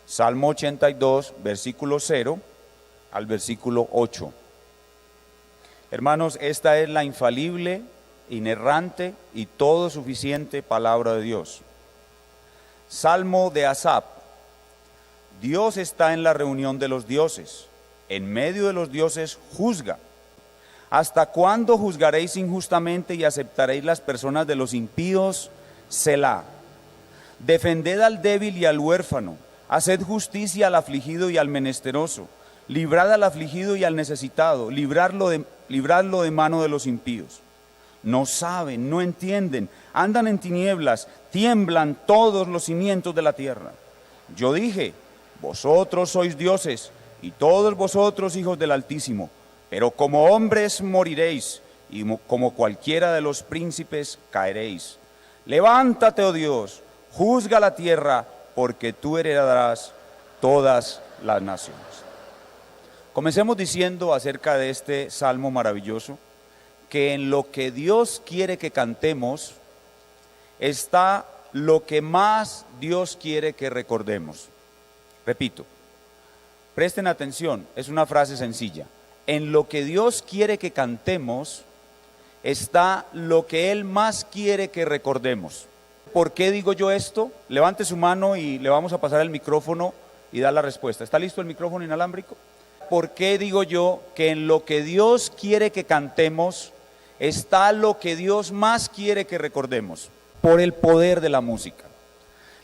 Salmo 82, versículo 0 al versículo 8. Hermanos, esta es la infalible, inerrante y todo suficiente palabra de Dios. Salmo de Asaf. Dios está en la reunión de los dioses, en medio de los dioses juzga. ¿Hasta cuándo juzgaréis injustamente y aceptaréis las personas de los impíos? Selah. Defended al débil y al huérfano, haced justicia al afligido y al menesteroso, librad al afligido y al necesitado, libradlo de mano de los impíos. No saben, no entienden, andan en tinieblas, tiemblan todos los cimientos de la tierra. Yo dije, vosotros sois dioses, y todos vosotros hijos del Altísimo, pero como hombres moriréis, y como cualquiera de los príncipes caeréis. Levántate, oh Dios, juzga la tierra, porque tú heredarás todas las naciones. Comencemos diciendo acerca de este salmo maravilloso, que en lo que Dios quiere que cantemos está lo que más Dios quiere que recordemos. Repito, presten atención, es una frase sencilla. En lo que Dios quiere que cantemos está lo que Él más quiere que recordemos. ¿Por qué digo yo esto? Levante su mano y le vamos a pasar el micrófono y da la respuesta. ¿Está listo el micrófono inalámbrico? ¿Por qué digo yo que en lo que Dios quiere que cantemos está lo que Dios más quiere que recordemos? Por el poder de la música.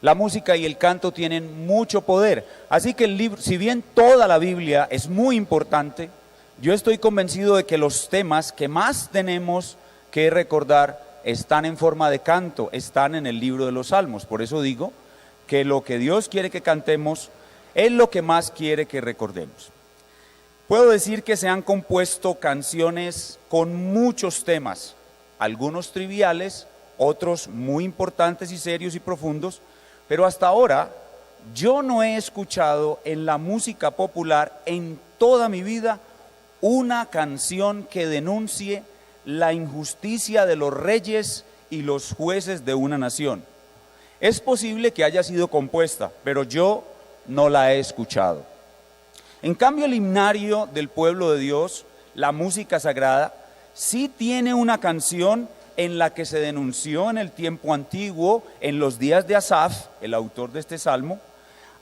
La música y el canto tienen mucho poder. Así que el libro, si bien toda la Biblia es muy importante, yo estoy convencido de que los temas que más tenemos que recordar están en forma de canto, están en el libro de los Salmos. Por eso digo que lo que Dios quiere que cantemos es lo que más quiere que recordemos. Puedo decir que se han compuesto canciones con muchos temas, algunos triviales, otros muy importantes y serios y profundos, pero hasta ahora yo no he escuchado en la música popular en toda mi vida una canción que denuncie la injusticia de los reyes y los jueces de una nación. Es posible que haya sido compuesta, pero yo no la he escuchado. En cambio, el himnario del pueblo de Dios, la música sagrada, sí tiene una canción en la que se denunció en el tiempo antiguo, en los días de Asaf, el autor de este salmo,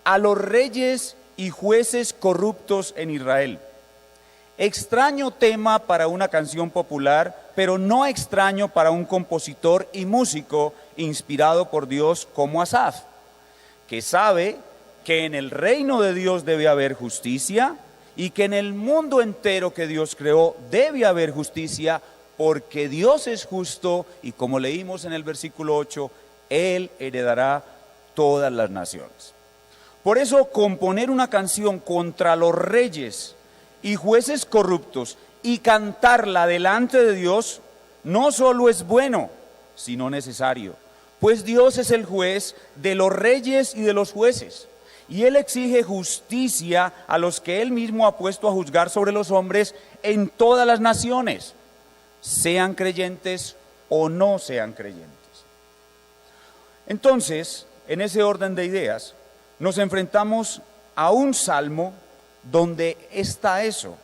a los reyes y jueces corruptos en Israel. Extraño tema para una canción popular, pero no extraño para un compositor y músico inspirado por Dios como Asaf, que sabe que en el reino de Dios debe haber justicia y que en el mundo entero que Dios creó debe haber justicia, porque Dios es justo y como leímos en el versículo 8, Él heredará todas las naciones. Por eso componer una canción contra los reyes y jueces corruptos y cantarla delante de Dios no solo es bueno, sino necesario, pues Dios es el juez de los reyes y de los jueces, y Él exige justicia a los que Él mismo ha puesto a juzgar sobre los hombres en todas las naciones, sean creyentes o no sean creyentes. Entonces, en ese orden de ideas, nos enfrentamos a un salmo donde está eso.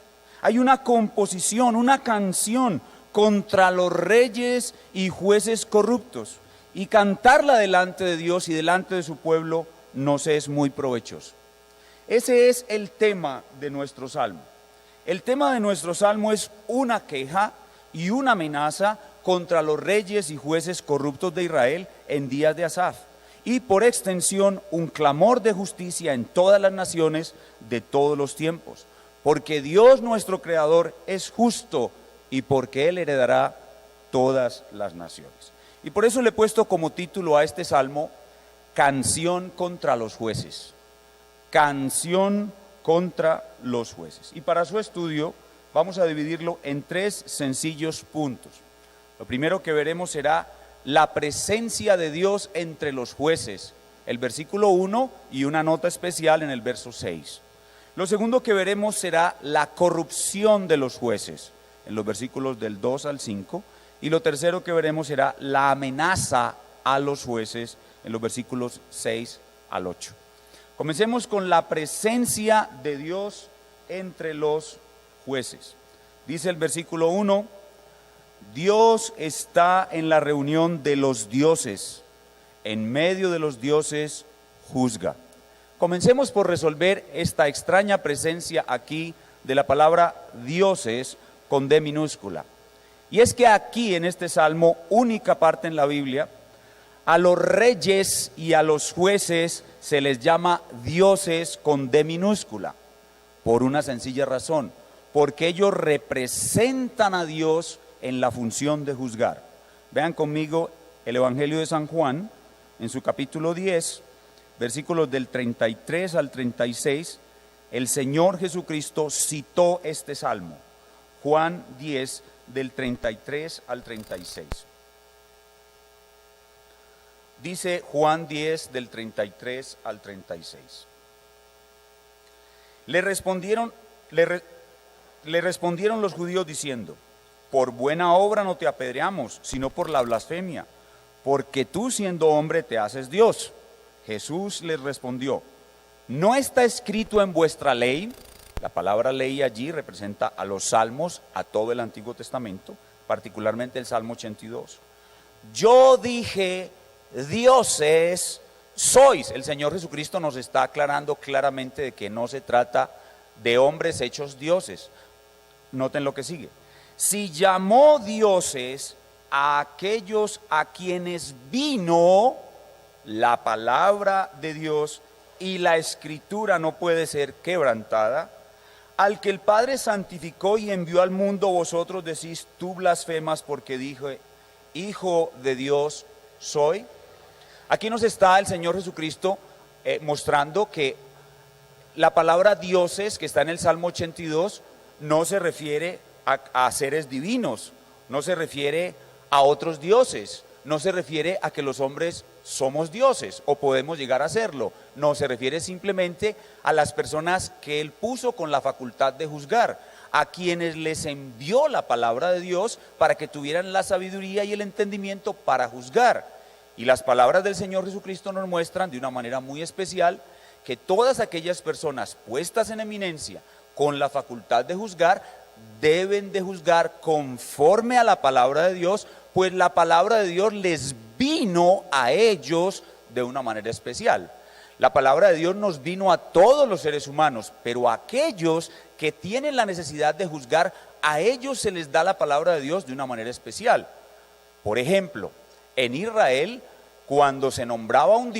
Hay una composición, una canción contra los reyes y jueces corruptos, y cantarla delante de Dios y delante de su pueblo nos es muy provechoso. Ese es el tema de nuestro salmo. El tema de nuestro salmo es una queja y una amenaza contra los reyes y jueces corruptos de Israel en días de Asaf, y por extensión un clamor de justicia en todas las naciones de todos los tiempos, porque Dios nuestro Creador es justo y porque Él heredará todas las naciones. Y por eso le he puesto como título a este salmo, Canción contra los jueces. Canción contra los jueces. Y para su estudio vamos a dividirlo en 3 sencillos puntos. Lo primero que veremos será la presencia de Dios entre los jueces, el versículo 1 y una nota especial en el verso 6. Lo segundo que veremos será la corrupción de los jueces, en los versículos del 2 al 5. Y lo tercero que veremos será la amenaza a los jueces, en los versículos 6 al 8. Comencemos con la presencia de Dios entre los jueces. Dice el versículo 1, Dios está en la reunión de los dioses, en medio de los dioses juzga. Comencemos por resolver esta extraña presencia aquí de la palabra dioses con D minúscula. Y es que aquí en este salmo, única parte en la Biblia, a los reyes y a los jueces se les llama dioses con D minúscula, por una sencilla razón, porque ellos representan a Dios en la función de juzgar. Vean conmigo el Evangelio de San Juan, en su capítulo 10, versículos del 33 al 36, el Señor Jesucristo citó este salmo, Juan 10, del 33 al 36. Dice Juan 10 del 33 al 36. Le respondieron los judíos diciendo, por buena obra no te apedreamos, sino por la blasfemia, porque tú siendo hombre te haces Dios. Jesús les respondió, ¿no está escrito en vuestra ley? La palabra ley allí representa a los salmos, a todo el Antiguo Testamento, particularmente el Salmo 82. Yo dije, dioses sois. El Señor Jesucristo nos está aclarando claramente de que no se trata de hombres hechos dioses. Noten lo que sigue. Si llamó dioses a aquellos a quienes vino la palabra de Dios y la escritura no puede ser quebrantada, al que el Padre santificó y envió al mundo, vosotros decís, tú blasfemas porque dije, Hijo de Dios soy. Aquí nos está el Señor Jesucristo mostrando que la palabra dioses, que está en el Salmo 82, no se refiere a seres divinos, no se refiere a otros dioses, no se refiere a que los hombres somos dioses o podemos llegar a serlo, no, se refiere simplemente a las personas que Él puso con la facultad de juzgar, a quienes les envió la palabra de Dios para que tuvieran la sabiduría y el entendimiento para juzgar. Y las palabras del Señor Jesucristo nos muestran de una manera muy especial que todas aquellas personas puestas en eminencia con la facultad de juzgar deben de juzgar conforme a la palabra de Dios, pues la palabra de Dios les vino a ellos de una manera especial. La palabra de Dios nos vino a todos los seres humanos, pero a aquellos que tienen la necesidad de juzgar, a ellos se les da la palabra de Dios de una manera especial. Por ejemplo, en Israel, cuando se nombraba un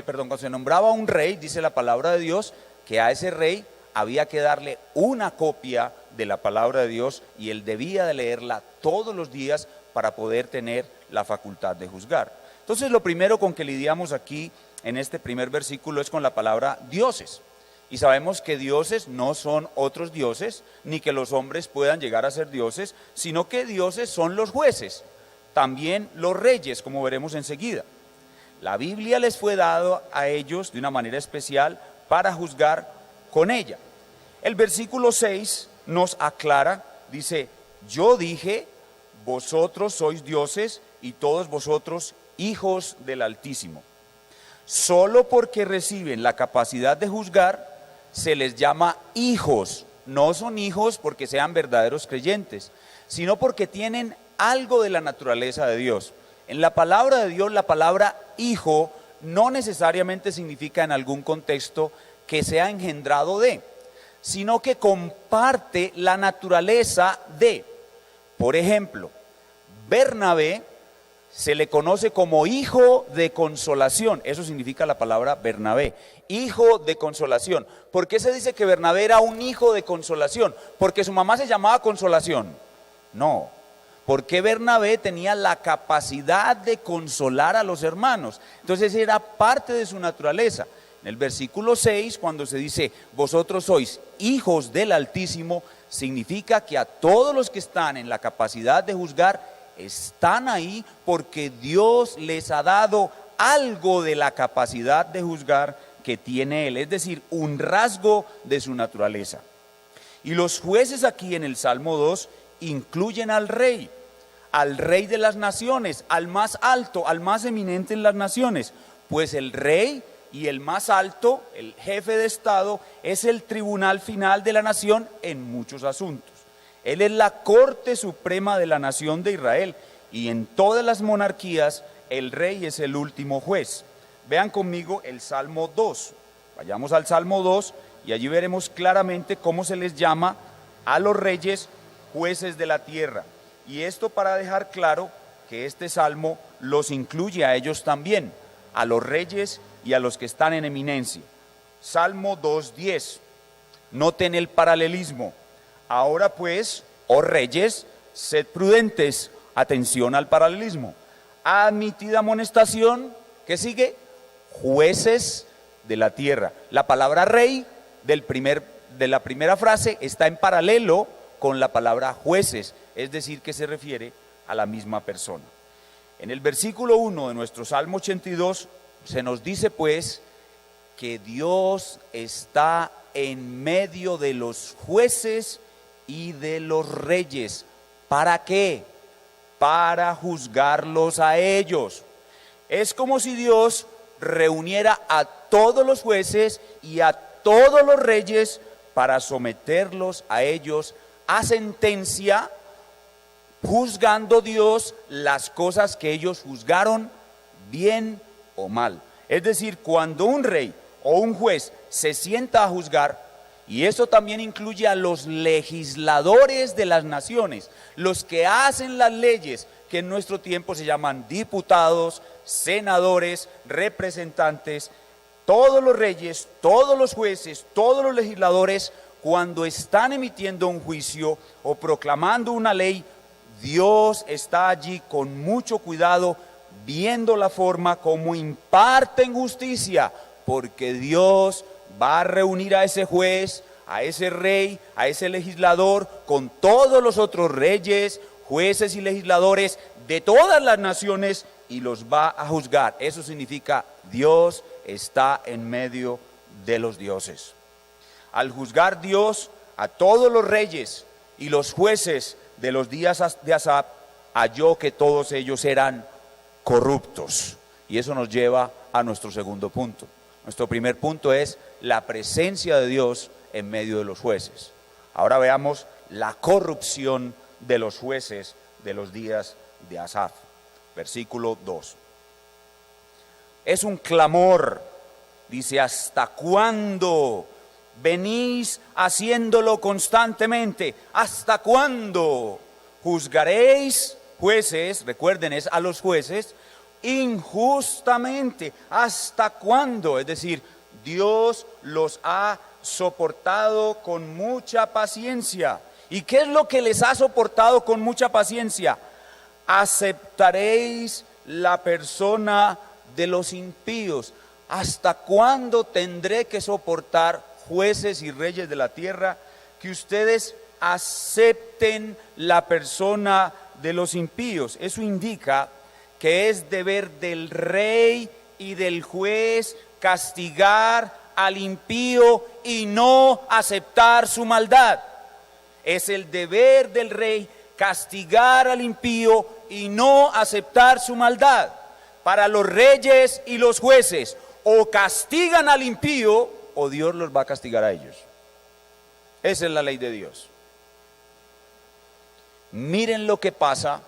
cuando se nombraba un rey, dice la palabra de Dios, que a ese rey había que darle una copia de la palabra de Dios y él debía de leerla todos los días para poder tener la facultad de juzgar. Entonces, lo primero con que lidiamos aquí en este primer versículo es con la palabra dioses. Y sabemos que dioses no son otros dioses, ni que los hombres puedan llegar a ser dioses, sino que dioses son los jueces, también los reyes, como veremos enseguida. La Biblia les fue dado a ellos de una manera especial para juzgar con ella. El versículo 6 nos aclara, dice, yo dije, vosotros sois dioses y todos vosotros hijos del Altísimo. Solo porque reciben la capacidad de juzgar, se les llama hijos. No son hijos porque sean verdaderos creyentes, sino porque tienen algo de la naturaleza de Dios. En la palabra de Dios, la palabra hijo no necesariamente significa en algún contexto que sea engendrado de, sino que comparte la naturaleza de. Por ejemplo, Bernabé se le conoce como hijo de consolación. Eso significa la palabra Bernabé, hijo de consolación. ¿Por qué se dice que Bernabé era un hijo de consolación? ¿Porque su mamá se llamaba Consolación? No, porque Bernabé tenía la capacidad de consolar a los hermanos. Entonces era parte de su naturaleza. En el versículo 6, cuando se dice, vosotros sois hijos del Altísimo, significa que a todos los que están en la capacidad de juzgar, están ahí porque Dios les ha dado algo de la capacidad de juzgar que tiene Él, es decir, un rasgo de su naturaleza. Y los jueces aquí en el Salmo 2 incluyen al rey de las naciones, al más alto, al más eminente en las naciones, pues el rey y el más alto, el jefe de Estado, es el tribunal final de la nación en muchos asuntos. Él es la Corte Suprema de la nación de Israel, y en todas las monarquías el rey es el último juez. Vean conmigo el Salmo 2. Vayamos al Salmo 2 y allí veremos claramente cómo se les llama a los reyes jueces de la tierra. Y esto para dejar claro que este salmo los incluye a ellos también, a los reyes y a los que están en eminencia. Salmo 2:10. Noten el paralelismo. Ahora pues, oh reyes, sed prudentes. Atención al paralelismo. Admitida amonestación, ¿qué sigue? Jueces de la tierra. La palabra rey de la primera frase está en paralelo con la palabra jueces, es decir, que se refiere a la misma persona. En el versículo 1 de nuestro Salmo 82 se nos dice pues que Dios está en medio de los jueces y de los reyes. ¿Para qué? Para juzgarlos a ellos. Es como si Dios reuniera a todos los jueces y a todos los reyes para someterlos a ellos a sentencia, juzgando Dios las cosas que ellos juzgaron, bien o mal. Es decir, cuando un rey o un juez se sienta a juzgar, y eso también incluye a los legisladores de las naciones, los que hacen las leyes, que en nuestro tiempo se llaman diputados, senadores, representantes, todos los reyes, todos los jueces, todos los legisladores, cuando están emitiendo un juicio o proclamando una ley, Dios está allí con mucho cuidado, viendo la forma como imparten justicia, porque Dios va a reunir a ese juez, a ese rey, a ese legislador, con todos los otros reyes, jueces y legisladores de todas las naciones, y los va a juzgar. Eso significa Dios está en medio de los dioses. Al juzgar Dios a todos los reyes y los jueces de los días de Asaf, halló que todos ellos eran corruptos. Y eso nos lleva a nuestro segundo punto. Nuestro primer punto es la presencia de Dios en medio de los jueces. Ahora veamos la corrupción de los jueces de los días de Asaf. Versículo 2. Es un clamor, dice, ¿hasta cuándo venís haciéndolo constantemente? ¿Hasta cuándo juzgaréis, jueces? Recuerden, es a los jueces, injustamente. ¿Hasta cuándo? Es decir, Dios los ha soportado con mucha paciencia. ¿Y qué es lo que les ha soportado con mucha paciencia? ¿Aceptaréis la persona de los impíos? ¿Hasta cuándo tendré que soportar, jueces y reyes de la tierra, que ustedes acepten la persona de los impíos? Eso indica que es deber del rey y del juez castigar al impío y no aceptar su maldad. Es el deber del rey castigar al impío y no aceptar su maldad. Para los reyes y los jueces, o castigan al impío o Dios los va a castigar a ellos. Esa es la ley de Dios. Miren lo que pasa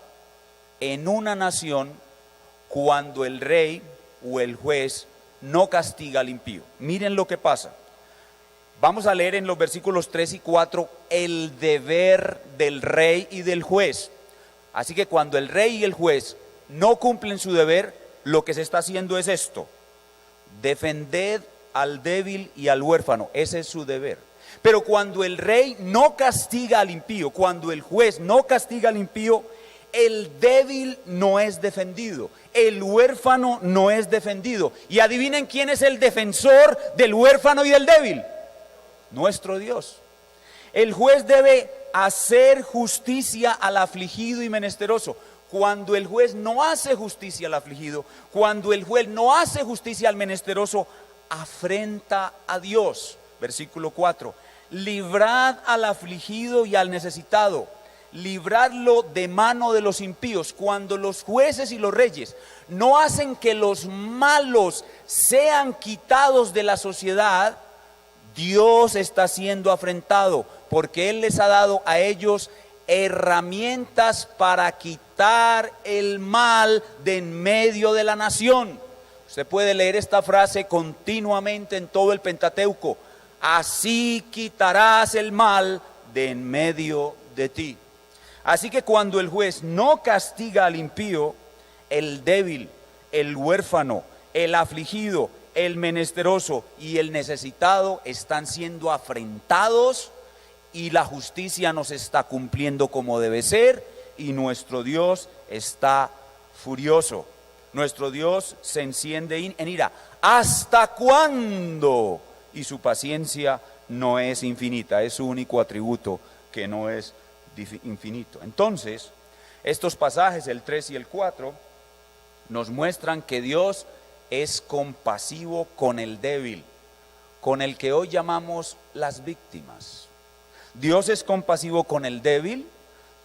en una nación cuando el rey o el juez no castiga al impío. Miren lo que pasa. Vamos a leer en los versículos 3 y 4 el deber del rey y del juez. Así que cuando el rey y el juez no cumplen su deber, lo que se está haciendo es esto: defended al débil y al huérfano. Ese es su deber. Pero cuando el rey no castiga al impío, cuando el juez no castiga al impío, el débil no es defendido, el huérfano no es defendido. Y adivinen quién es el defensor del huérfano y del débil: nuestro Dios. El juez debe hacer justicia al afligido y menesteroso. Cuando el juez no hace justicia al afligido, cuando el juez no hace justicia al menesteroso, afrenta a Dios. Versículo 4: librad al afligido y al necesitado, libradlo de mano de los impíos. Cuando los jueces y los reyes no hacen que los malos sean quitados de la sociedad, Dios está siendo afrentado, porque Él les ha dado a ellos herramientas para quitar el mal de en medio de la nación. Usted puede leer esta frase continuamente en todo el Pentateuco: así quitarás el mal de en medio de ti. Así que cuando el juez no castiga al impío, el débil, el huérfano, el afligido, el menesteroso y el necesitado están siendo afrentados, y la justicia no se está cumpliendo como debe ser, y nuestro Dios está furioso. Nuestro Dios se enciende en ira. ¿Hasta cuándo? Y su paciencia no es infinita, es su único atributo, que no es infinito. Entonces, estos pasajes, el 3 y el 4, nos muestran que Dios es compasivo con el débil, con el que hoy llamamos las víctimas. Dios es compasivo con el débil,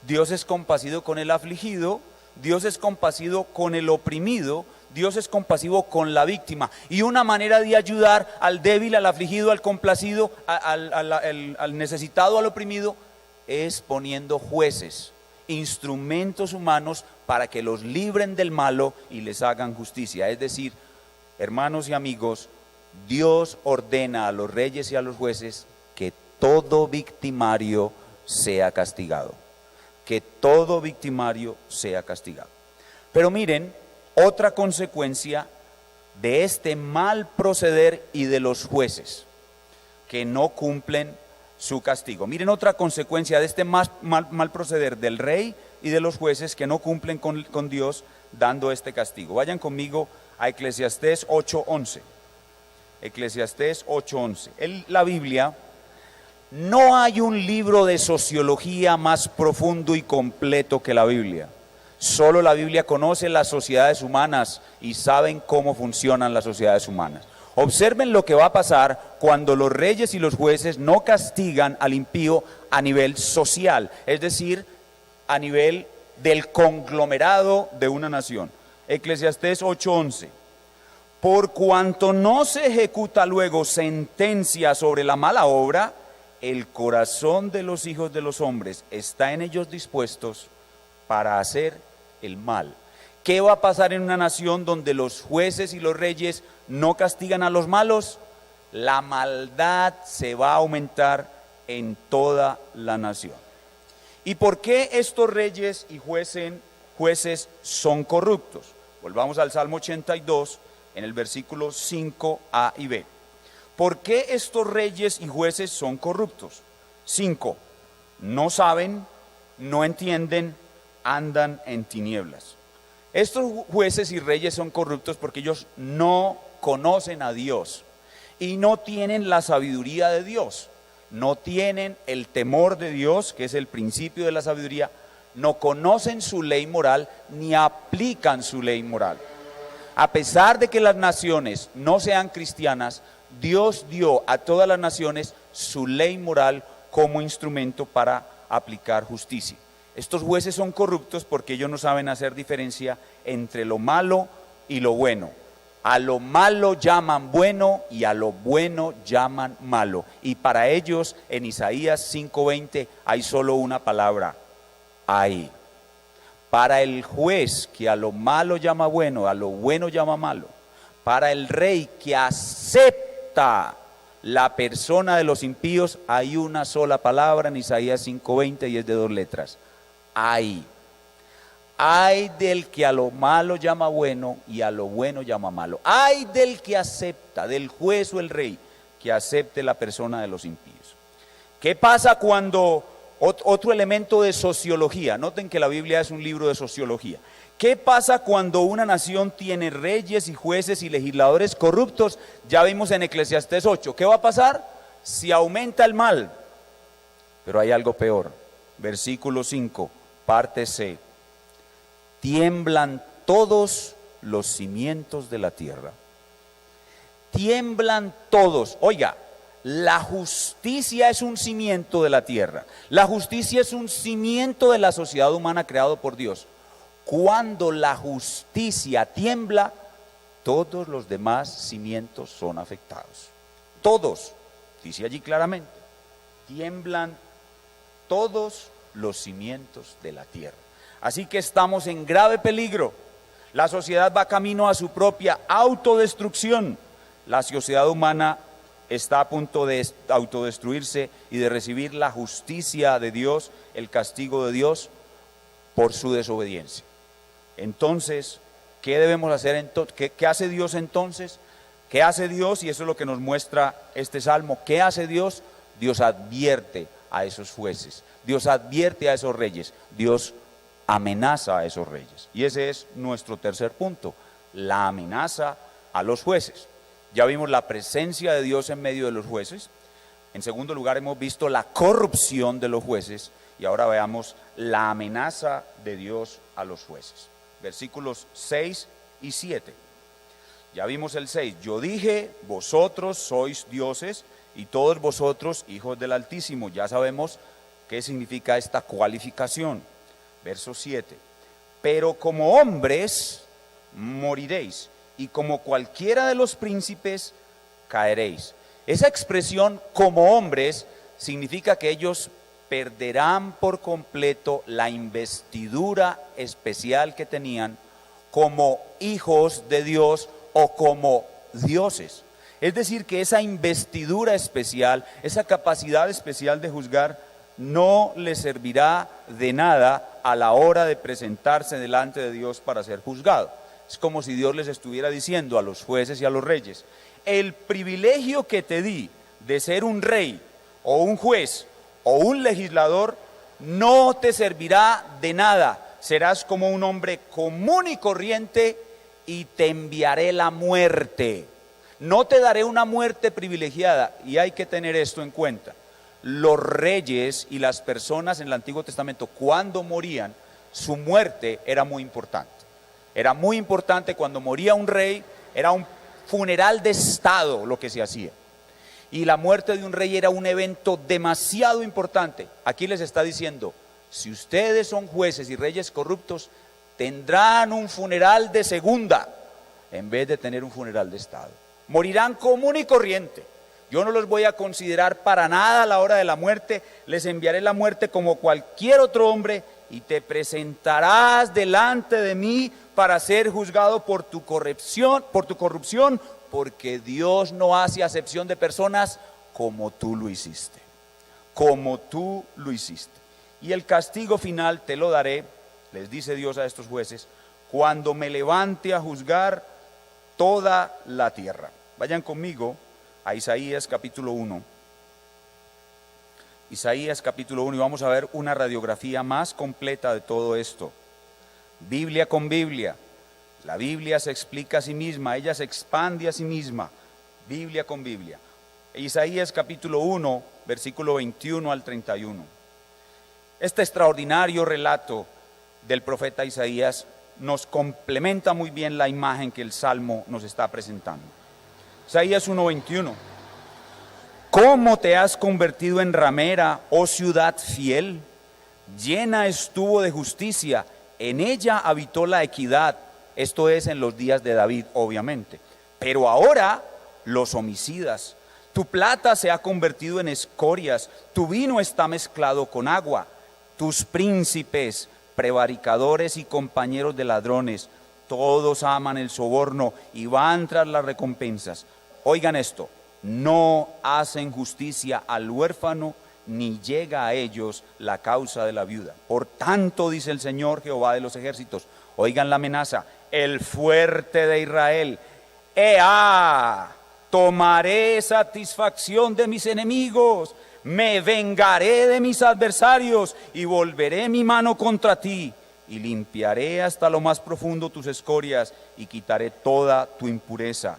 Dios es compasivo con el afligido, Dios es compasivo con el oprimido, Dios es compasivo con la víctima. Y una manera de ayudar al débil, al afligido, al complacido, al necesitado, al oprimido, es poniendo jueces, instrumentos humanos para que los libren del malo y les hagan justicia. Es decir, hermanos y amigos, Dios ordena a los reyes y a los jueces que todo victimario sea castigado. Que todo victimario sea castigado. Pero miren, otra consecuencia de este mal proceder y de los jueces que no cumplen su castigo. Miren otra consecuencia de este mal proceder del rey y de los jueces que no cumplen con Dios dando este castigo. Vayan conmigo a Eclesiastés 8:11. Eclesiastés 8:11. La Biblia, no hay un libro de sociología más profundo y completo que la Biblia. Solo la Biblia conoce las sociedades humanas y saben cómo funcionan las sociedades humanas. Observen lo que va a pasar cuando los reyes y los jueces no castigan al impío a nivel social, es decir, a nivel del conglomerado de una nación. Eclesiastés 8:11. Por cuanto no se ejecuta luego sentencia sobre la mala obra, el corazón de los hijos de los hombres está en ellos dispuestos para hacer el mal. ¿Qué va a pasar en una nación donde los jueces y los reyes no castigan a los malos? La maldad se va a aumentar en toda la nación. ¿Y por qué estos reyes y jueces son corruptos? Volvamos al Salmo 82, en el versículo 5a y b. ¿Por qué estos reyes y jueces son corruptos? 5. No saben, no entienden, andan en tinieblas. Estos jueces y reyes son corruptos porque ellos no conocen a Dios y no tienen la sabiduría de Dios, no tienen el temor de Dios, que es el principio de la sabiduría, no conocen su ley moral ni aplican su ley moral. A pesar de que las naciones no sean cristianas, Dios dio a todas las naciones su ley moral como instrumento para aplicar justicia. Estos jueces son corruptos porque ellos no saben hacer diferencia entre lo malo y lo bueno. A lo malo llaman bueno y a lo bueno llaman malo. Y para ellos en Isaías 5:20 hay solo una palabra: hay. Para el juez que a lo malo llama bueno, a lo bueno llama malo. Para el rey que acepta la persona de los impíos, hay una sola palabra en Isaías 5:20 y es de 2 letras: hay. Hay del que a lo malo llama bueno y a lo bueno llama malo. Hay del que acepta, del juez o el rey, que acepte la persona de los impíos. ¿Qué pasa cuando, otro elemento de sociología, noten que la Biblia es un libro de sociología? ¿Qué pasa cuando una nación tiene reyes y jueces y legisladores corruptos? Ya vimos en Eclesiastés 8. ¿Qué va a pasar? Si aumenta el mal. Pero hay algo peor. Versículo 5, parte C. Tiemblan todos los cimientos de la tierra. Tiemblan todos. Oiga, la justicia es un cimiento de la tierra. La justicia es un cimiento de la sociedad humana creado por Dios. Cuando la justicia tiembla, todos los demás cimientos son afectados. Todos, dice allí claramente, tiemblan todos los cimientos de la tierra. Así que estamos en grave peligro. La sociedad va camino a su propia autodestrucción. La sociedad humana está a punto de autodestruirse y de recibir la justicia de Dios, el castigo de Dios por su desobediencia. Entonces, ¿qué debemos hacer? ¿Qué hace Dios entonces? ¿Qué hace Dios? Y eso es lo que nos muestra este salmo. ¿Qué hace Dios? Dios advierte a esos jueces, Dios advierte a esos reyes, Dios amenaza a esos reyes. Y ese es nuestro tercer punto, la amenaza a los jueces. Ya vimos la presencia de Dios en medio de los jueces. En segundo lugar, hemos visto la corrupción de los jueces. Y ahora veamos la amenaza de Dios a los jueces. Versículos 6 y 7. Ya vimos el 6. Yo dije, vosotros sois dioses y todos vosotros hijos del Altísimo. Ya sabemos qué significa esta cualificación. Verso 7. Pero como hombres moriréis, y como cualquiera de los príncipes caeréis. Esa expresión como hombres significa que ellos perderán por completo la investidura especial que tenían como hijos de Dios o como dioses. Es decir, que esa investidura especial, esa capacidad especial de juzgar, no les servirá de nada a la hora de presentarse delante de Dios para ser juzgado. Es como si Dios les estuviera diciendo a los jueces y a los reyes: el privilegio que te di de ser un rey o un juez o un legislador no te servirá de nada. Serás como un hombre común y corriente y te enviaré la muerte. No te daré una muerte privilegiada. Y hay que tener esto en cuenta. Los reyes y las personas en el Antiguo Testamento, cuando morían, su muerte era muy importante. Era muy importante. Cuando moría un rey, era un funeral de estado lo que se hacía. Y la muerte de un rey era un evento demasiado importante. Aquí les está diciendo: si ustedes son jueces y reyes corruptos, tendrán un funeral de segunda en vez de tener un funeral de estado. Morirán común y corriente. Yo no los voy a considerar para nada a la hora de la muerte. Les enviaré la muerte como cualquier otro hombre, y te presentarás delante de mí para ser juzgado por tu corrupción, porque Dios no hace acepción de personas, como tú lo hiciste. Como tú lo hiciste. Y el castigo final te lo daré, les dice Dios a estos jueces, cuando me levante a juzgar toda la tierra. Vayan conmigo a Isaías capítulo 1. Isaías capítulo 1, y vamos a ver una radiografía más completa de todo esto. Biblia con Biblia. La Biblia se explica a sí misma, ella se expande a sí misma. Biblia con Biblia. Isaías capítulo 1, versículo 21 al 31. Este extraordinario relato del profeta Isaías nos complementa muy bien la imagen que el Salmo nos está presentando. Isaías 1:21. ¿Cómo te has convertido en ramera, oh ciudad fiel? Llena estuvo de justicia, en ella habitó la equidad. Esto es en los días de David, obviamente. Pero ahora los homicidas. Tu plata se ha convertido en escorias, tu vino está mezclado con agua. Tus príncipes, prevaricadores y compañeros de ladrones, todos aman el soborno y van tras las recompensas. Oigan esto: no hacen justicia al huérfano, ni llega a ellos la causa de la viuda. Por tanto, dice el Señor Jehová de los ejércitos, oigan la amenaza: el fuerte de Israel, ¡Ea! Tomaré satisfacción de mis enemigos, me vengaré de mis adversarios y volveré mi mano contra ti, y limpiaré hasta lo más profundo tus escorias y quitaré toda tu impureza.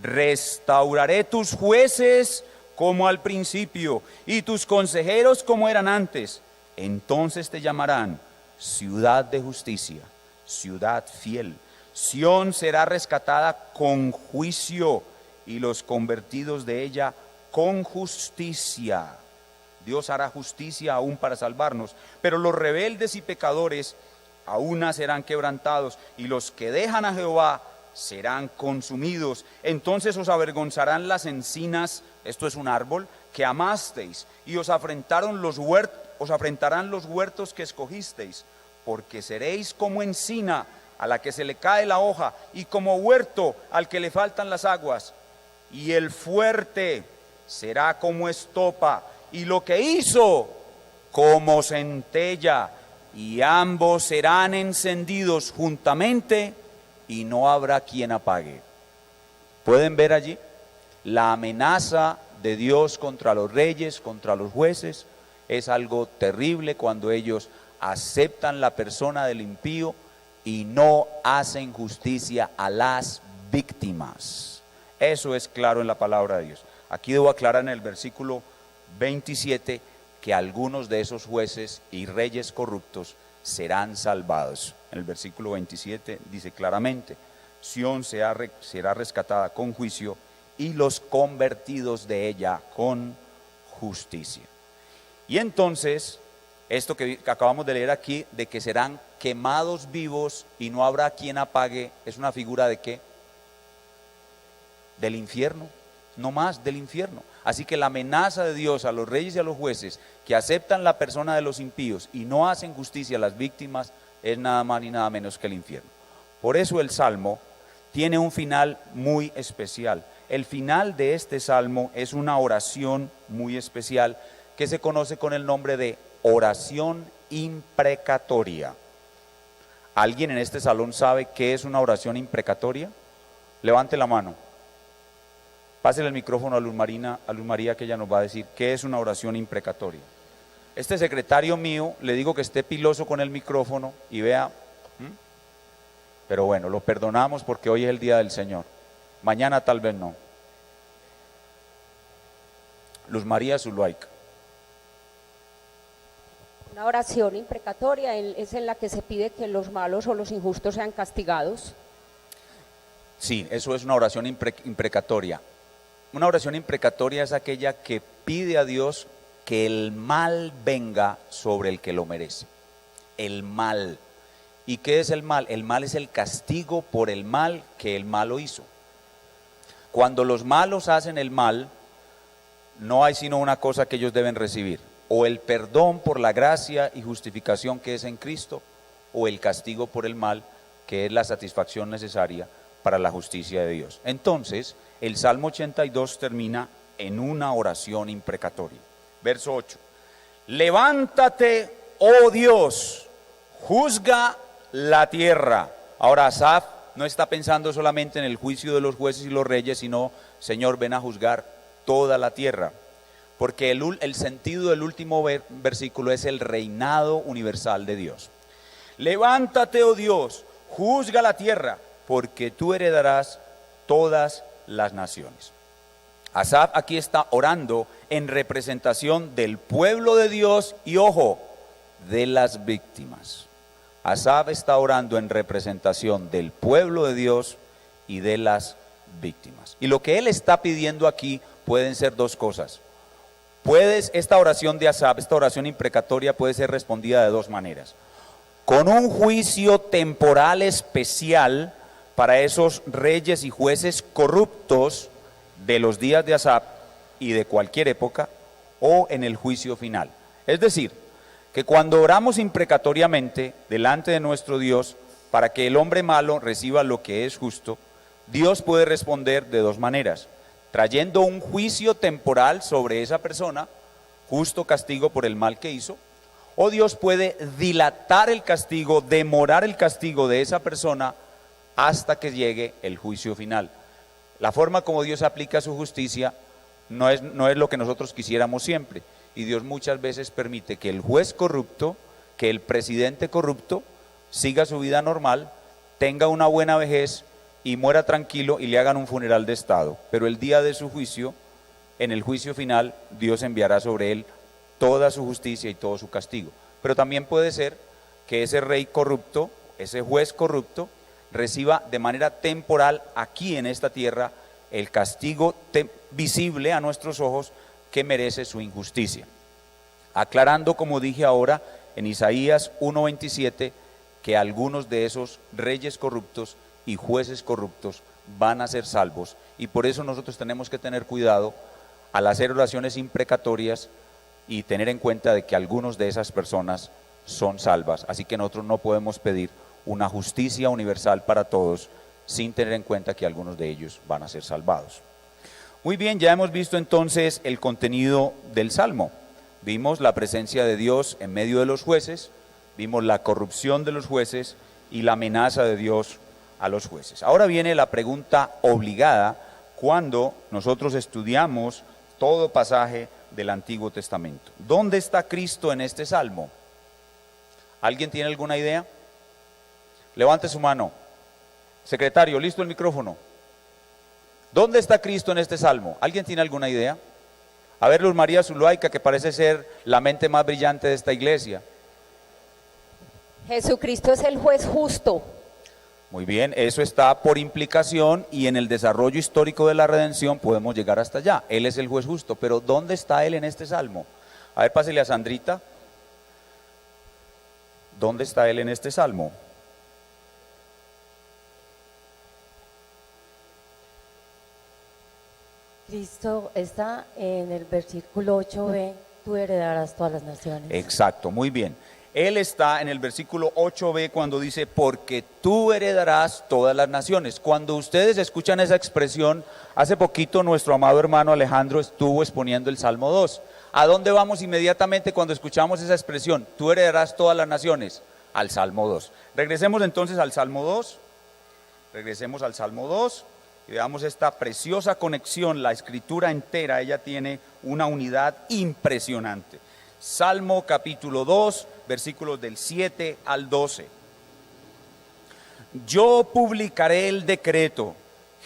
Restauraré tus jueces como al principio y tus consejeros como eran antes. Entonces te llamarán ciudad de justicia, ciudad fiel. Sión será rescatada con juicio y los convertidos de ella con justicia. Dios hará justicia aún para salvarnos, pero los rebeldes y pecadores aún serán quebrantados, y los que dejan a Jehová serán consumidos. Entonces os avergonzarán las encinas, esto es un árbol, que amasteis, y os afrentarán los huertos que escogisteis, porque seréis como encina a la que se le cae la hoja, y como huerto al que le faltan las aguas. Y el fuerte será como estopa, y lo que hizo como centella, y ambos serán encendidos juntamente, y no habrá quien apague. ¿Pueden ver allí la amenaza de Dios contra los reyes, contra los jueces? Es algo terrible cuando ellos aceptan la persona del impío y no hacen justicia a las víctimas. Eso es claro en la palabra de Dios. Aquí debo aclarar en el versículo 27 que algunos de esos jueces y reyes corruptos serán salvados. En el versículo 27 dice claramente: Sión será rescatada con juicio y los convertidos de ella con justicia. Y entonces, esto que acabamos de leer aquí, de que serán quemados vivos y no habrá quien apague, es una figura de ¿qué? Del infierno, no más, del infierno. Así que la amenaza de Dios a los reyes y a los jueces que aceptan la persona de los impíos y no hacen justicia a las víctimas es nada más ni nada menos que el infierno. Por eso el Salmo tiene un final muy especial. El final de este Salmo es una oración muy especial que se conoce con el nombre de oración imprecatoria. ¿Alguien en este salón sabe qué es una oración imprecatoria? Levante la mano. Pásele el micrófono a Luz María, que ella nos va a decir qué es una oración imprecatoria. Este secretario mío, le digo que esté piloso con el micrófono y vea, pero bueno, lo perdonamos porque hoy es el día del Señor. Mañana tal vez no. Luz María Zuluaica. Una oración imprecatoria es en la que se pide que los malos o los injustos sean castigados. Sí, eso es una oración imprecatoria. Una oración imprecatoria es aquella que pide a Dios que el mal venga sobre el que lo merece. El mal. ¿Y qué es el mal? El mal es el castigo por el mal que el malo hizo. Cuando los malos hacen el mal, no hay sino una cosa que ellos deben recibir: o el perdón por la gracia y justificación que es en Cristo, o el castigo por el mal, que es la satisfacción necesaria para la justicia de Dios. Entonces, el Salmo 82 termina en una oración imprecatoria. Verso 8. Levántate, oh Dios, juzga la tierra. Ahora Asaf no está pensando solamente en el juicio de los jueces y los reyes, sino: Señor, ven a juzgar toda la tierra. Porque el sentido del último versículo es el reinado universal de Dios. Levántate, oh Dios, juzga la tierra, porque tú heredarás todas las naciones. Asaf aquí está orando en representación del pueblo de Dios y, ojo, de las víctimas. Asaf está orando en representación del pueblo de Dios y de las víctimas. Y lo que él está pidiendo aquí pueden ser dos cosas. Esta oración de Asaf, esta oración imprecatoria, puede ser respondida de dos maneras: con un juicio temporal especial para esos reyes y jueces corruptos de los días de Asaf y de cualquier época, o en el juicio final. Es decir, que cuando oramos imprecatoriamente delante de nuestro Dios para que el hombre malo reciba lo que es justo, Dios puede responder de dos maneras: trayendo un juicio temporal sobre esa persona, justo castigo por el mal que hizo, o Dios puede dilatar el castigo, demorar el castigo de esa persona hasta que llegue el juicio final. La forma como Dios aplica su justicia no es lo que nosotros quisiéramos siempre, y Dios muchas veces permite que el juez corrupto, que el presidente corrupto siga su vida normal, tenga una buena vejez y muera tranquilo y le hagan un funeral de estado, pero el día de su juicio, en el juicio final, Dios enviará sobre él toda su justicia y todo su castigo. Pero también puede ser que ese rey corrupto, ese juez corrupto, reciba de manera temporal aquí en esta tierra el castigo visible a nuestros ojos que merece su injusticia. Aclarando, como dije ahora, en Isaías 1:27, que algunos de esos reyes corruptos y jueces corruptos van a ser salvos. Y por eso nosotros tenemos que tener cuidado al hacer oraciones imprecatorias y tener en cuenta de que algunos de esas personas son salvas. Así que nosotros no podemos pedir una justicia universal para todos sin tener en cuenta que algunos de ellos van a ser salvados. Muy bien, ya hemos visto entonces el contenido del Salmo. Vimos la presencia de Dios en medio de los jueces, vimos la corrupción de los jueces y la amenaza de Dios a los jueces. Ahora viene la pregunta obligada cuando nosotros estudiamos todo pasaje del Antiguo Testamento. ¿Dónde está Cristo en este Salmo? ¿Alguien tiene alguna idea? Levante su mano. Secretario, ¿listo el micrófono? ¿Dónde está Cristo en este Salmo? ¿Alguien tiene alguna idea? A ver, Luz María Zuluaica, que parece ser la mente más brillante de esta iglesia. Jesucristo es el juez justo. Muy bien, eso está por implicación y en el desarrollo histórico de la redención podemos llegar hasta allá. Él es el juez justo, pero ¿dónde está Él en este Salmo? A ver, pásele a Sandrita. ¿Dónde está Él en este Salmo? Cristo está en el versículo 8b, tú heredarás todas las naciones. Exacto, muy bien. Él está en el versículo 8b cuando dice, porque tú heredarás todas las naciones. Cuando ustedes escuchan esa expresión, hace poquito nuestro amado hermano Alejandro estuvo exponiendo el Salmo 2. ¿A dónde vamos inmediatamente cuando escuchamos esa expresión? Tú heredarás todas las naciones. Al Salmo 2. Regresemos entonces al Salmo 2. Regresemos al Salmo 2 y veamos esta preciosa conexión. La escritura entera, ella tiene una unidad impresionante. Salmo capítulo 2, versículos del 7 al 12. Yo publicaré el decreto.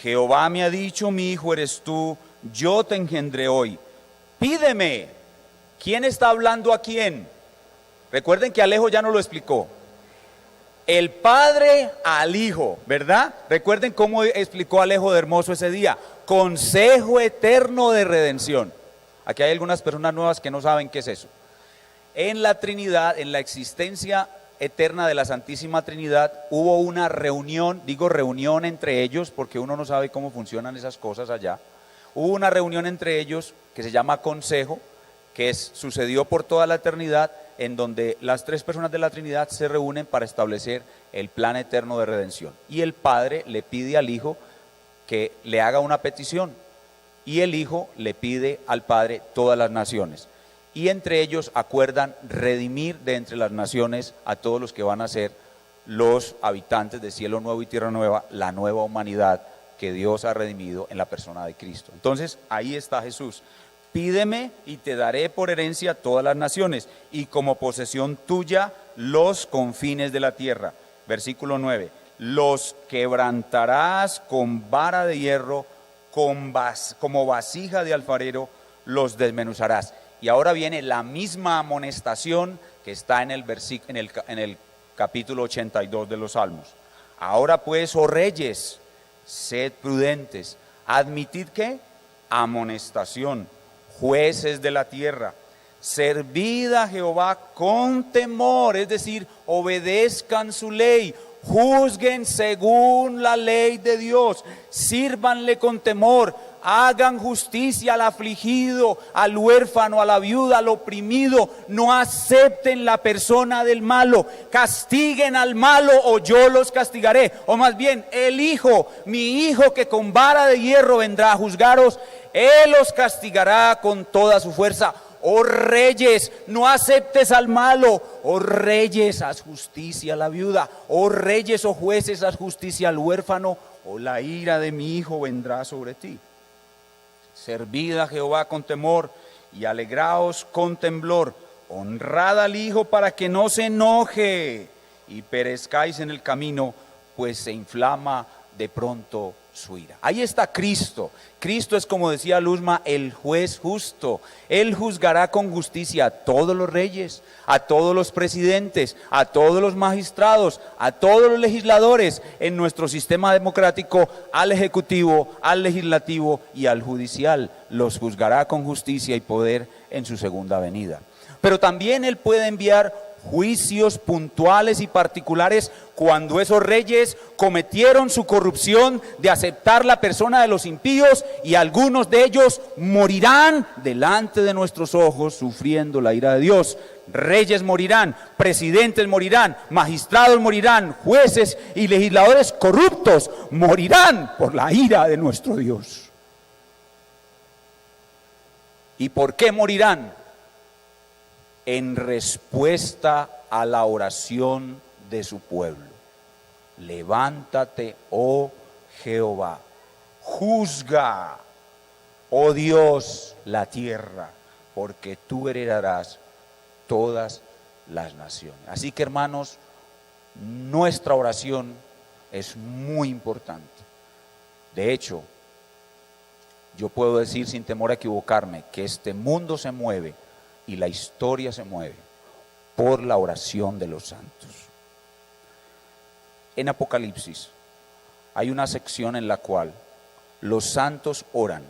Jehová me ha dicho, mi hijo eres tú, yo te engendré hoy. Pídeme. ¿Quién está hablando a quién? Recuerden que Alejo ya nos lo explicó. El Padre al Hijo, ¿verdad? Recuerden cómo explicó Alejo de Hermoso ese día. Consejo eterno de redención. Aquí hay algunas personas nuevas que no saben qué es eso. En la Trinidad, en la existencia eterna de la Santísima Trinidad, hubo una reunión, digo reunión entre ellos, porque uno no sabe cómo funcionan esas cosas allá. Hubo una reunión entre ellos que se llama consejo, que sucedió por toda la eternidad, en donde las tres personas de la Trinidad se reúnen para establecer el plan eterno de redención. Y el Padre le pide al Hijo que le haga una petición, y el Hijo le pide al Padre todas las naciones. Y entre ellos acuerdan redimir de entre las naciones a todos los que van a ser los habitantes de cielo nuevo y tierra nueva, la nueva humanidad que Dios ha redimido en la persona de Cristo. Entonces ahí está Jesús. Pídeme y te daré por herencia todas las naciones y como posesión tuya los confines de la tierra. Versículo 9. Los quebrantarás con vara de hierro, como vasija de alfarero, los desmenuzarás. Y ahora viene la misma amonestación que está en el capítulo 82 de los Salmos. Ahora pues, oh reyes, sed prudentes, admitid que amonestación, jueces de la tierra, servid a Jehová con temor, es decir, obedezcan su ley, juzguen según la ley de Dios, sírvanle con temor, hagan justicia al afligido, al huérfano, a la viuda, al oprimido, no acepten la persona del malo, castiguen al malo o yo los castigaré, o más bien el Hijo, mi Hijo que con vara de hierro vendrá a juzgaros, Él los castigará con toda su fuerza. Oh reyes, no aceptes al malo. Oh reyes, haz justicia a la viuda. Oh reyes, oh jueces, haz justicia al huérfano. O la ira de mi Hijo vendrá sobre ti. Servid a Jehová con temor y alegraos con temblor. Honrad al Hijo para que no se enoje y perezcáis en el camino, pues se inflama de pronto su ira. Ahí está Cristo. Cristo es, como decía Luzma, el juez justo. Él juzgará con justicia a todos los reyes, a todos los presidentes, a todos los magistrados, a todos los legisladores en nuestro sistema democrático, al ejecutivo, al legislativo y al judicial. Los juzgará con justicia y poder en su segunda venida. Pero también Él puede enviar juicios puntuales y particulares cuando esos reyes cometieron su corrupción de aceptar la persona de los impíos, y algunos de ellos morirán delante de nuestros ojos sufriendo la ira de Dios. Reyes morirán, presidentes morirán, magistrados morirán, jueces y legisladores corruptos morirán por la ira de nuestro Dios. ¿Y por qué morirán? En respuesta a la oración de su pueblo. Levántate, oh Jehová, juzga, oh Dios, la tierra, porque tú heredarás todas las naciones. Así que, hermanos, nuestra oración es muy importante. De hecho, yo puedo decir sin temor a equivocarme que este mundo se mueve y la historia se mueve por la oración de los santos. En Apocalipsis hay una sección en la cual los santos oran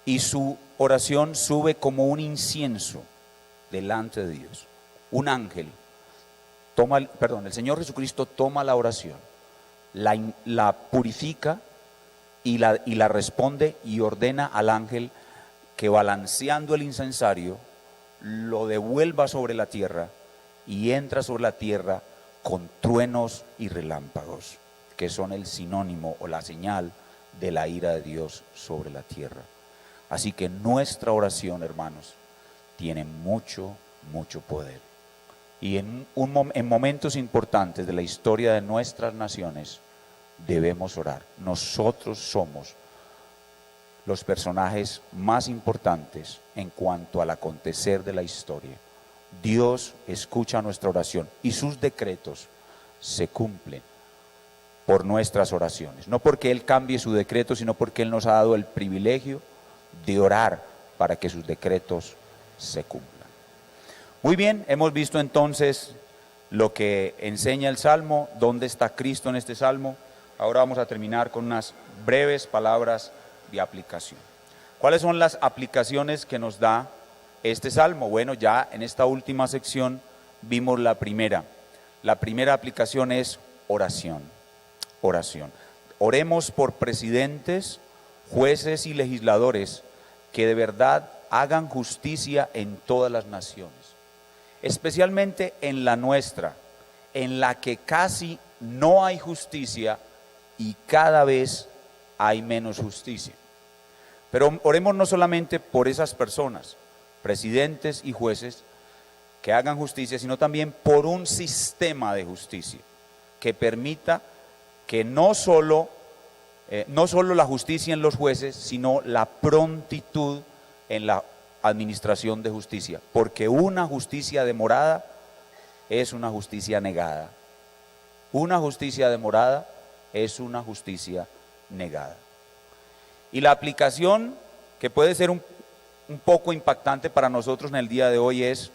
y su oración sube como un incienso delante de Dios. Un ángel el Señor Jesucristo toma la oración, la purifica y la responde, y ordena al ángel que, balanceando el incensario, lo devuelva sobre la tierra, y entra sobre la tierra con truenos y relámpagos, que son el sinónimo o la señal de la ira de Dios sobre la tierra. Así que nuestra oración, hermanos, tiene mucho poder. Y en momentos importantes de la historia de nuestras naciones debemos orar. Nosotros somos los personajes más importantes en cuanto al acontecer de la historia. Dios escucha nuestra oración y sus decretos se cumplen por nuestras oraciones. No porque Él cambie su decreto, sino porque Él nos ha dado el privilegio de orar para que sus decretos se cumplan. Muy bien, hemos visto entonces lo que enseña el Salmo, dónde está Cristo en este Salmo. Ahora vamos a terminar con unas breves palabras de aplicación. ¿Cuáles son las aplicaciones que nos da este Salmo? Bueno, ya en esta última sección vimos la primera. La primera aplicación es oración. Oración. Oremos por presidentes, jueces y legisladores que de verdad hagan justicia en todas las naciones, especialmente en la nuestra, en la que casi no hay justicia y cada vez hay menos justicia. Pero oremos no solamente por esas personas, presidentes y jueces, que hagan justicia, sino también por un sistema de justicia que permita que no solo la justicia en los jueces, sino la prontitud en la administración de justicia, porque una justicia demorada es una justicia negada. Una justicia demorada es una justicia negada. Y la aplicación que puede ser un poco impactante para nosotros en el día de hoy es: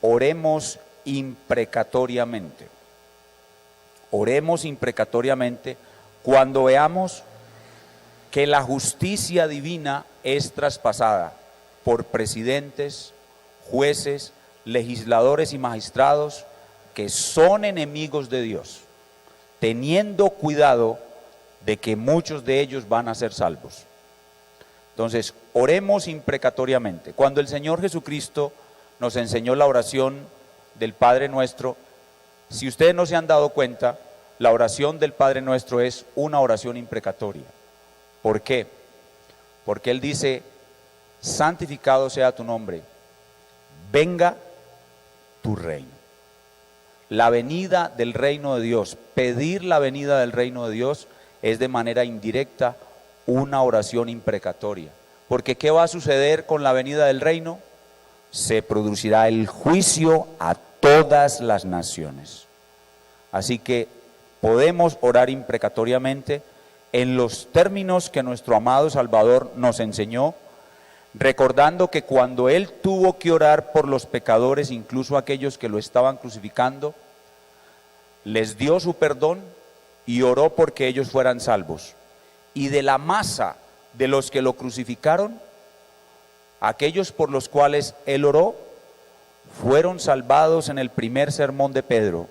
oremos imprecatoriamente. Oremos imprecatoriamente cuando veamos que la justicia divina es traspasada por presidentes, jueces, legisladores y magistrados que son enemigos de Dios, teniendo cuidado de que muchos de ellos van a ser salvos. Entonces, oremos imprecatoriamente. Cuando el Señor Jesucristo nos enseñó la oración del Padre Nuestro, si ustedes no se han dado cuenta, la oración del Padre Nuestro es una oración imprecatoria. ¿Por qué? Porque Él dice: santificado sea tu nombre, venga tu reino. La venida del reino de Dios, pedir la venida del reino de Dios, es de manera indirecta una oración imprecatoria. Porque ¿qué va a suceder con la venida del reino? Se producirá el juicio a todas las naciones. Así que podemos orar imprecatoriamente en los términos que nuestro amado Salvador nos enseñó, recordando que cuando Él tuvo que orar por los pecadores, incluso aquellos que lo estaban crucificando, les dio su perdón y oró porque ellos fueran salvos. Y de la masa de los que lo crucificaron, aquellos por los cuales Él oró, fueron salvados en el primer sermón de Pedro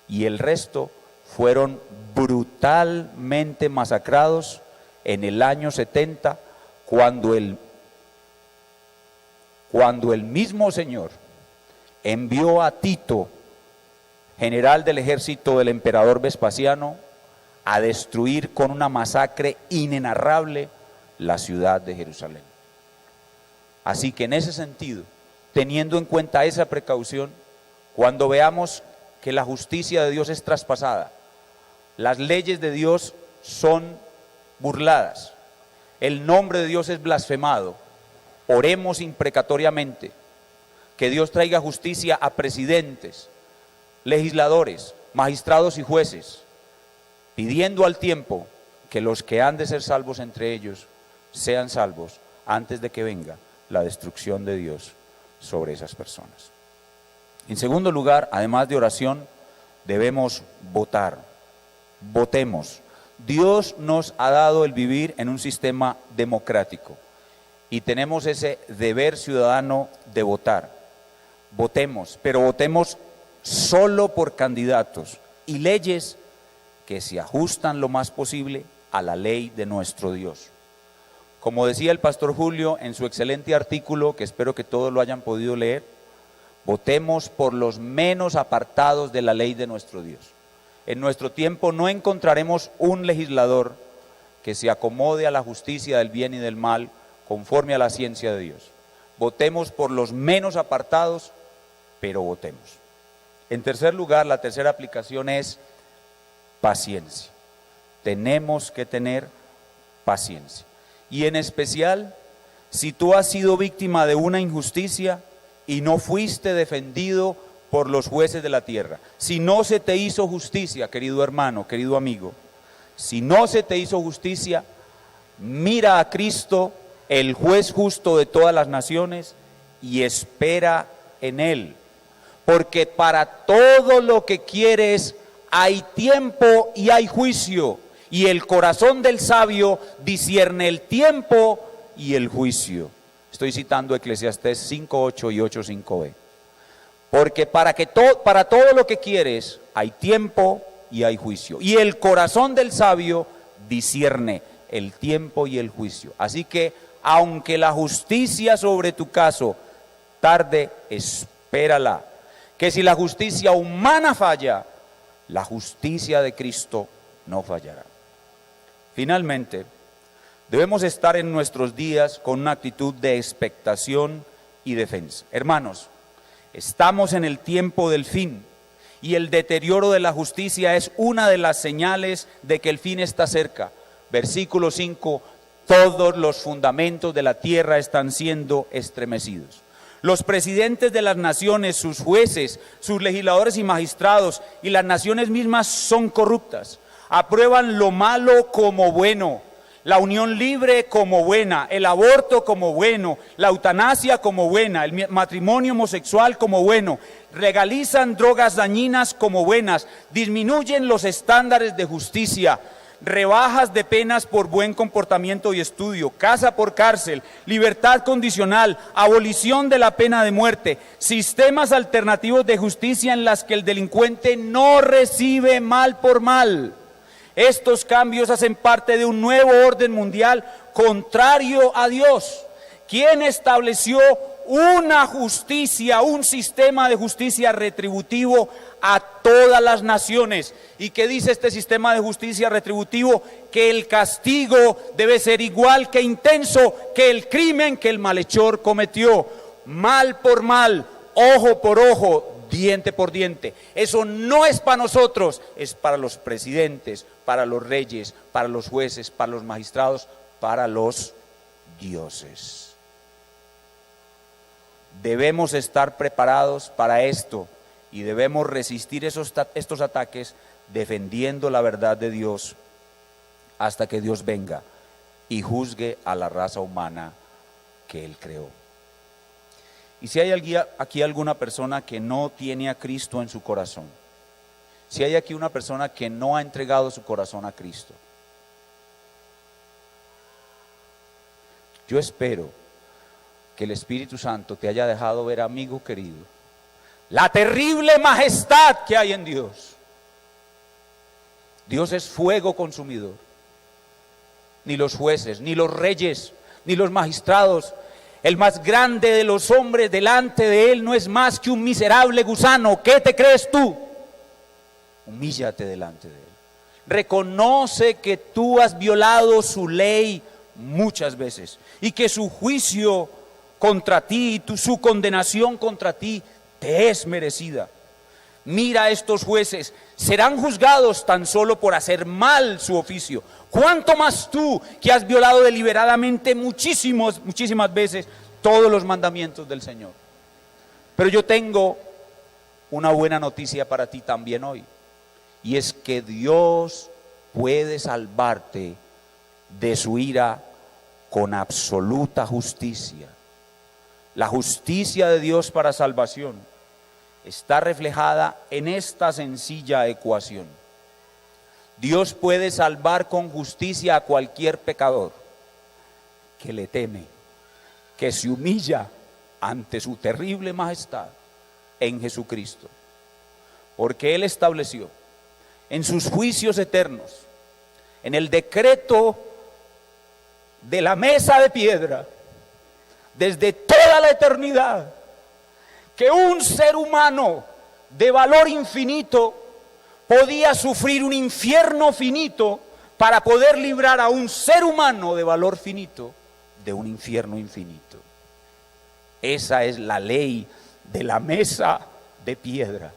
y el resto fueron brutalmente masacrados en el año 70 cuando el mismo Señor envió a Tito, general del ejército del emperador Vespasiano, a destruir con una masacre inenarrable la ciudad de Jerusalén. Así que en ese sentido, teniendo en cuenta esa precaución, cuando veamos que la justicia de Dios es traspasada, las leyes de Dios son burladas, el nombre de Dios es blasfemado, oremos imprecatoriamente, que Dios traiga justicia a presidentes, legisladores, magistrados y jueces, pidiendo al tiempo que los que han de ser salvos entre ellos sean salvos antes de que venga la destrucción de Dios sobre esas personas. En segundo lugar, además de oración, debemos votar. Votemos. Dios nos ha dado el vivir en un sistema democrático y tenemos ese deber ciudadano de votar. Votemos, pero votemos solo por candidatos y leyes que se ajustan lo más posible a la ley de nuestro Dios. Como decía el pastor Julio en su excelente artículo, que espero que todos lo hayan podido leer, votemos por los menos apartados de la ley de nuestro Dios. En nuestro tiempo no encontraremos un legislador que se acomode a la justicia del bien y del mal conforme a la ciencia de Dios. Votemos por los menos apartados, pero votemos. En tercer lugar, la tercera aplicación es paciencia. Tenemos que tener paciencia. Y en especial, si tú has sido víctima de una injusticia y no fuiste defendido por los jueces de la tierra, si no se te hizo justicia, querido hermano, querido amigo, si no se te hizo justicia, mira a Cristo, el juez justo de todas las naciones, y espera en Él. Porque para todo lo que quieres hay tiempo y hay juicio, y el corazón del sabio discierne el tiempo y el juicio. Estoy citando Eclesiastés 5:8 y 8:5b. Porque para todo lo que quieres hay tiempo y hay juicio, y el corazón del sabio discierne el tiempo y el juicio. Así que aunque la justicia sobre tu caso tarde, espérala. Que si la justicia humana falla, la justicia de Cristo no fallará. Finalmente, debemos estar en nuestros días con una actitud de expectación y defensa. Hermanos, estamos en el tiempo del fin y el deterioro de la justicia es una de las señales de que el fin está cerca. Versículo 5, todos los fundamentos de la tierra están siendo estremecidos. Los presidentes de las naciones, sus jueces, sus legisladores y magistrados y las naciones mismas son corruptas. Aprueban lo malo como bueno, la unión libre como buena, el aborto como bueno, la eutanasia como buena, el matrimonio homosexual como bueno, legalizan drogas dañinas como buenas, disminuyen los estándares de justicia, rebajas de penas por buen comportamiento y estudio, casa por cárcel, libertad condicional, abolición de la pena de muerte, sistemas alternativos de justicia en las que el delincuente no recibe mal por mal. Estos cambios hacen parte de un nuevo orden mundial contrario a Dios, quien estableció una justicia, un sistema de justicia retributivo a todas las naciones. ¿Y qué dice este sistema de justicia retributivo? Que el castigo debe ser igual que intenso que el crimen que el malhechor cometió. Mal por mal, ojo por ojo, diente por diente. Eso no es para nosotros, es para los presidentes, para los reyes, para los jueces, para los magistrados, para los dioses. Debemos estar preparados para esto y debemos resistir estos ataques defendiendo la verdad de Dios hasta que Dios venga y juzgue a la raza humana que Él creó. Y si hay aquí alguna persona que no tiene a Cristo en su corazón, si hay aquí una persona que no ha entregado su corazón a Cristo, yo espero que el Espíritu Santo te haya dejado ver, amigo querido, la terrible majestad que hay en Dios. Dios es fuego consumidor. Ni los jueces, ni los reyes, ni los magistrados, el más grande de los hombres delante de Él no es más que un miserable gusano. ¿Qué te crees tú? Humíllate delante de Él. Reconoce que tú has violado su ley muchas veces y que su juicio contra ti y su condenación contra ti te es merecida. Mira a estos jueces, serán juzgados tan solo por hacer mal su oficio. ¿Cuánto más tú, que has violado deliberadamente muchísimas veces todos los mandamientos del Señor? Pero yo tengo una buena noticia para ti también hoy, y es que Dios puede salvarte de su ira con absoluta justicia. La justicia de Dios para salvación está reflejada en esta sencilla ecuación. Dios puede salvar con justicia a cualquier pecador que le teme, que se humilla ante su terrible majestad en Jesucristo. Porque Él estableció en sus juicios eternos, en el decreto de la mesa de piedra, desde toda la eternidad, que un ser humano de valor infinito podía sufrir un infierno finito para poder librar a un ser humano de valor finito de un infierno infinito. Esa es la ley de la mesa de piedra.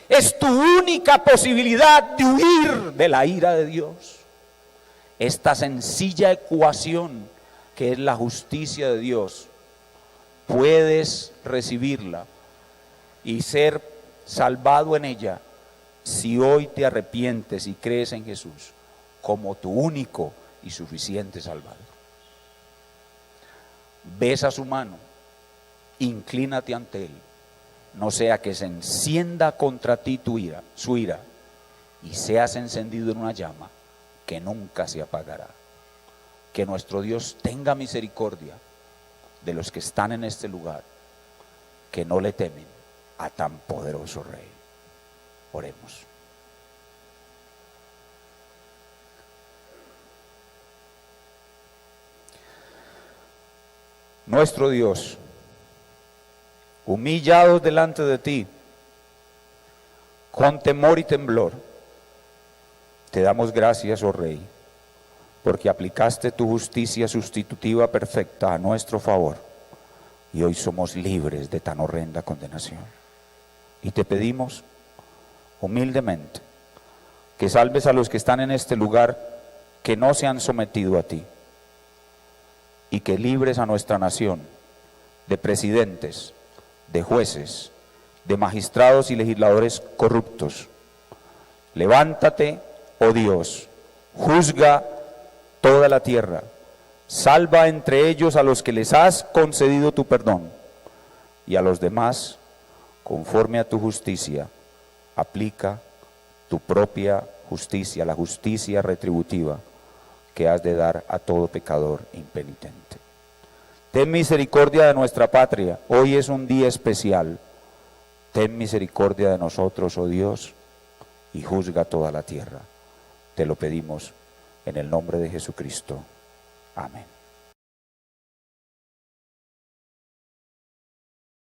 Es tu única posibilidad de huir de la ira de Dios. Esta sencilla ecuación que es la justicia de Dios, puedes recibirla y ser salvado en ella si hoy te arrepientes y crees en Jesús como tu único y suficiente Salvador. Besa su mano, inclínate ante Él, no sea que se encienda contra ti su ira, y seas encendido en una llama que nunca se apagará. Que nuestro Dios tenga misericordia de los que están en este lugar, que no le temen a tan poderoso Rey. Oremos. Nuestro Dios, humillados delante de ti, con temor y temblor, te damos gracias, oh Rey, porque aplicaste tu justicia sustitutiva perfecta a nuestro favor, y hoy somos libres de tan horrenda condenación. Y te pedimos humildemente que salves a los que están en este lugar, que no se han sometido a ti, y que libres a nuestra nación de presidentes, de jueces, de magistrados y legisladores corruptos. Levántate, oh Dios, juzga toda la tierra, salva entre ellos a los que les has concedido tu perdón, y a los demás, conforme a tu justicia, aplica tu propia justicia, la justicia retributiva que has de dar a todo pecador impenitente. Ten misericordia de nuestra patria, hoy es un día especial. Ten misericordia de nosotros, oh Dios, y juzga toda la tierra. Te lo pedimos en el nombre de Jesucristo. Amén.